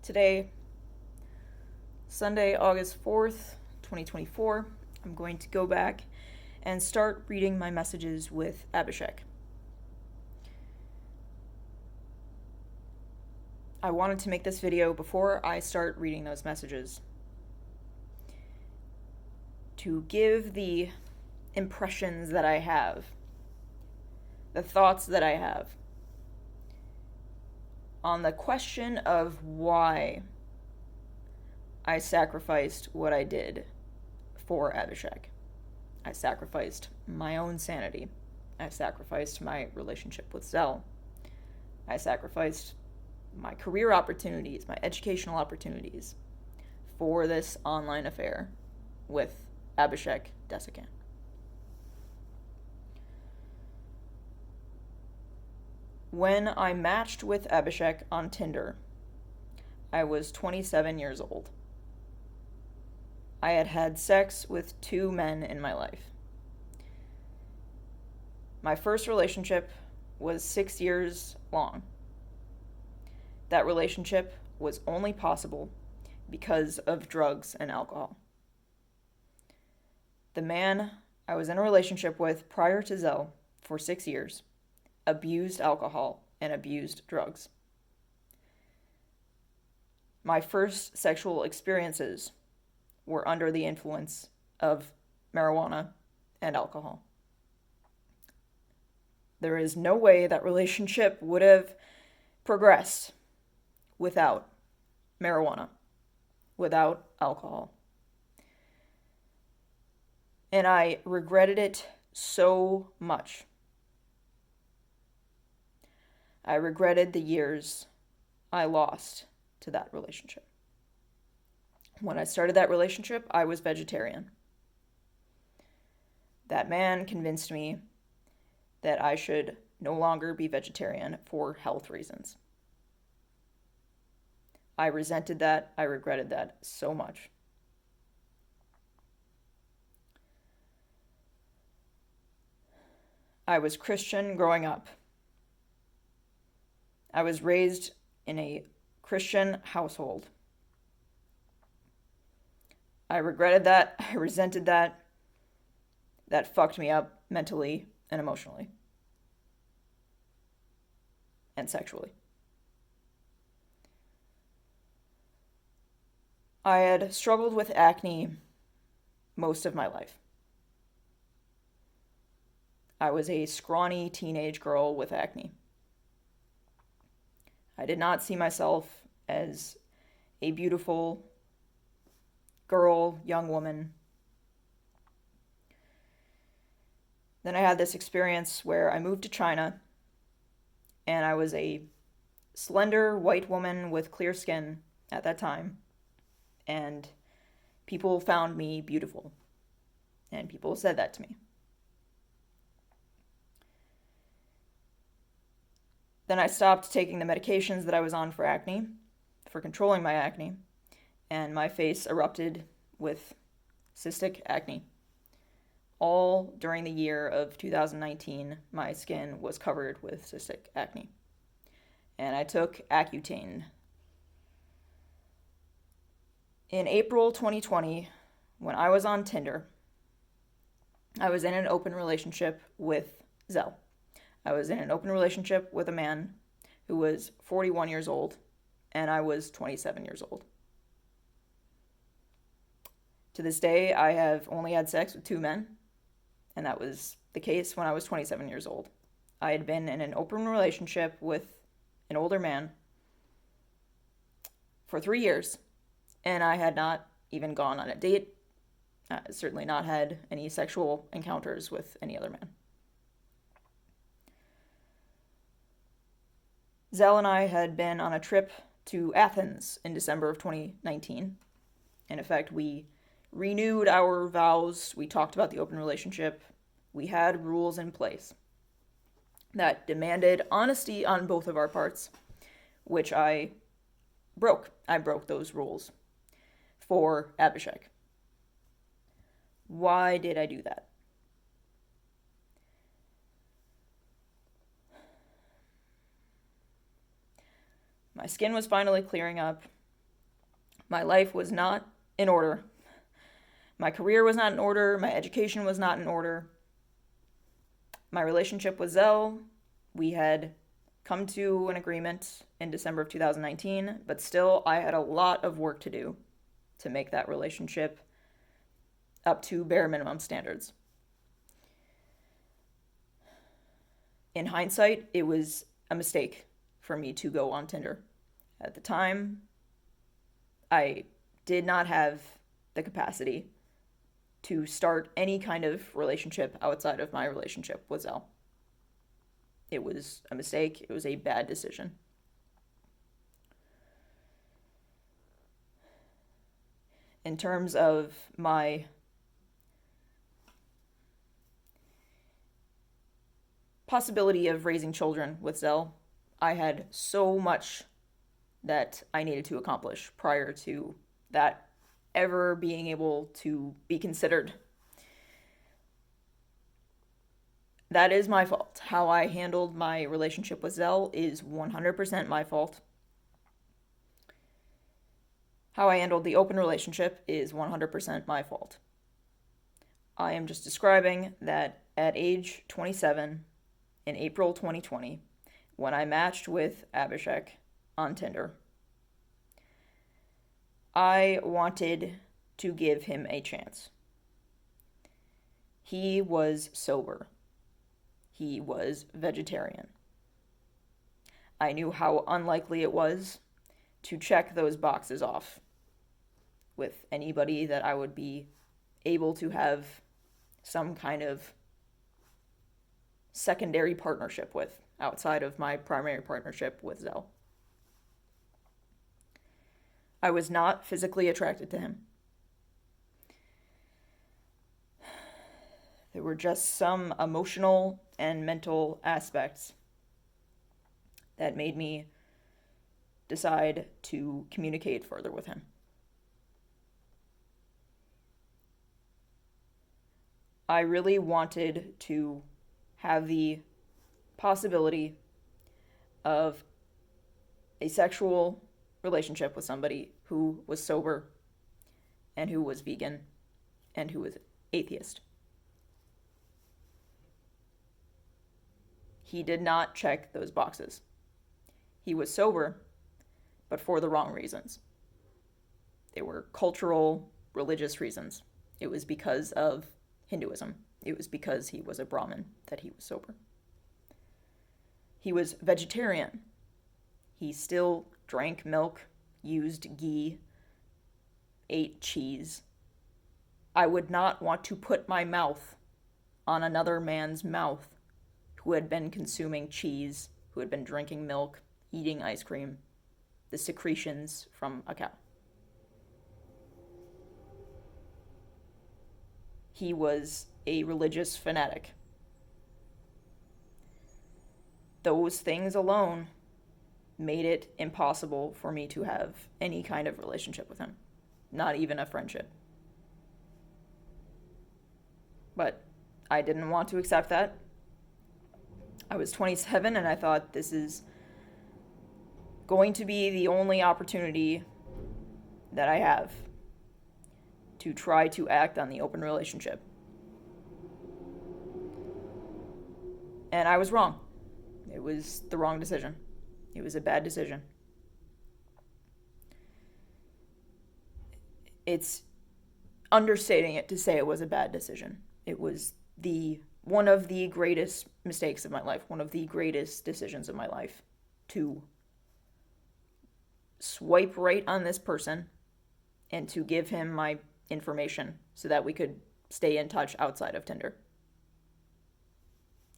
Today, Sunday, August 4th, 2024, I'm going to go back and start reading my messages with Abhishek. I wanted to make this video before I start reading those messages to give the impressions that I have, the thoughts that I have on the question of why I sacrificed what I did for Abhishek. I sacrificed my own sanity. I sacrificed my relationship with Zell. I sacrificed my career opportunities, my educational opportunities for this online affair with Abhishek Desikan. When I matched with Abhishek on Tinder, I was 27 years old. I had had sex with 2 men in my life. My first relationship was 6 years long. That relationship was only possible because of drugs and alcohol. The man I was in a relationship with prior to Zell for 6 years abused alcohol and abused drugs. My first sexual experiences were under the influence of marijuana and alcohol. There is no way that relationship would have progressed without marijuana, without alcohol. And I regretted it so much. I regretted the years I lost to that relationship. When I started that relationship, I was vegetarian. That man convinced me that I should no longer be vegetarian for health reasons. I resented that. I regretted that so much. I was Christian growing up. I was raised in a Christian household. I regretted that. I resented that. That fucked me up mentally and emotionally. And sexually. I had struggled with acne most of my life. I was a scrawny teenage girl with acne. I did not see myself as a beautiful girl, young woman. Then I had this experience where I moved to China, and I was a slender white woman with clear skin at that time, and people found me beautiful, and people said that to me. Then I stopped taking the medications that I was on for acne, for controlling my acne, and my face erupted with cystic acne. All during the year of 2019, my skin was covered with cystic acne. And I took Accutane. In April 2020, when I was on Tinder, I was in an open relationship with Zell. I was in an open relationship with a man who was 41 years old, and I was 27 years old. To this day, I have only had sex with 2 men, and that was the case when I was 27 years old. I had been in an open relationship with an older man for 3 years, and I had not even gone on a date, certainly not had any sexual encounters with any other man. Zell and I had been on a trip to Athens in December of 2019. In effect, we renewed our vows. We talked about the open relationship. We had rules in place that demanded honesty on both of our parts, which I broke. I broke those rules for Abhishek. Why did I do that? My skin was finally clearing up. My life was not in order. My career was not in order. My education was not in order. My relationship with Zell, we had come to an agreement in December of 2019, but still I had a lot of work to do to make that relationship up to bare minimum standards. In hindsight, it was a mistake for me to go on Tinder. At the time, I did not have the capacity to start any kind of relationship outside of my relationship with Zell. It was a mistake. It was a bad decision. In terms of my possibility of raising children with Zell, I had so much that I needed to accomplish prior to that ever being able to be considered. That is my fault. How I handled my relationship with Zell is 100% my fault. How I handled the open relationship is 100% my fault. I am just describing that at age 27, in April 2020, when I matched with Abhishek on Tinder, I wanted to give him a chance. He was sober. He was vegetarian. I knew how unlikely it was to check those boxes off with anybody that I would be able to have some kind of secondary partnership with outside of my primary partnership with Zell. I was not physically attracted to him. There were just some emotional and mental aspects that made me decide to communicate further with him. I really wanted to have the possibility of a sexual relationship with somebody who was sober and who was vegan and who was atheist. He did not check those boxes. He was sober, but for the wrong reasons. They were cultural, religious reasons. It was because of Hinduism. It was because he was a Brahmin that he was sober. He was vegetarian. He still drank milk, used ghee, ate cheese. I would not want to put my mouth on another man's mouth who had been consuming cheese, who had been drinking milk, eating ice cream, the secretions from a cow. He was a religious fanatic. Those things alone made it impossible for me to have any kind of relationship with him, not even a friendship. But I didn't want to accept that. I was 27 and I thought this is going to be the only opportunity that I have to try to act on the open relationship. And I was wrong. It was the wrong decision. It was a bad decision. It's understating it to say it was a bad decision. It was one of the greatest mistakes of my life, one of the greatest decisions of my life, to swipe right on this person and to give him my information so that we could stay in touch outside of Tinder.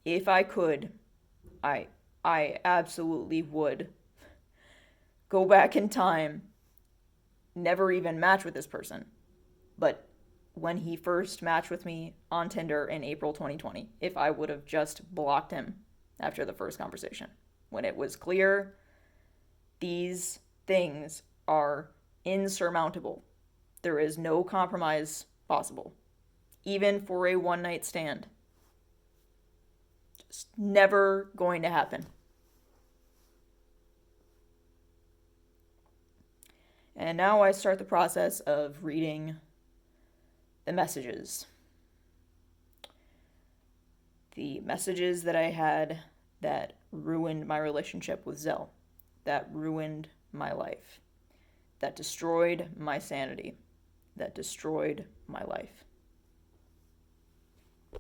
If I could, I absolutely would go back in time, never even match with this person. But when he first matched with me on Tinder in April 2020, if I would have just blocked him after the first conversation, when it was clear these things are insurmountable. There is no compromise possible, even for a one-night stand. Just never going to happen. And now I start the process of reading the messages. The messages that I had that ruined my relationship with Zell, that ruined my life, that destroyed my sanity, that destroyed my life.